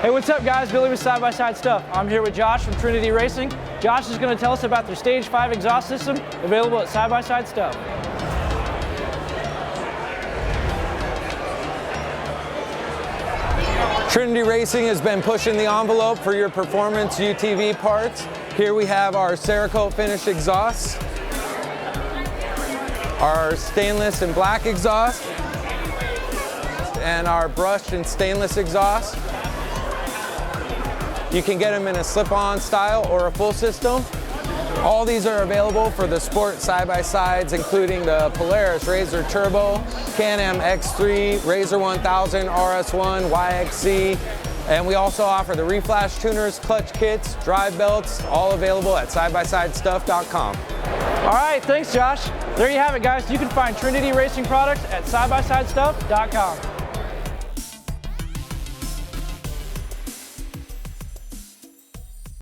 Hey, what's up guys? Billy with Side by Side Stuff. I'm here with Josh from Trinity Racing. Josh is going to tell us about their Stage 5 exhaust system available at Side by Side Stuff. Trinity Racing has been pushing the envelope for your performance UTV parts. Here we have our Cerakote finish exhaust, our stainless and black exhaust, and our brushed and stainless exhaust. You can get them in a slip-on style or a full system. All these are available for the sport side-by-sides, including the Polaris RZR Turbo, Can-Am X3, RZR 1000, RS1, YXC, and we also offer the reflash tuners, clutch kits, drive belts, all available at sidebysidestuff.com. All right, thanks Josh. There you have it guys. You can find Trinity Racing products at sidebysidestuff.com.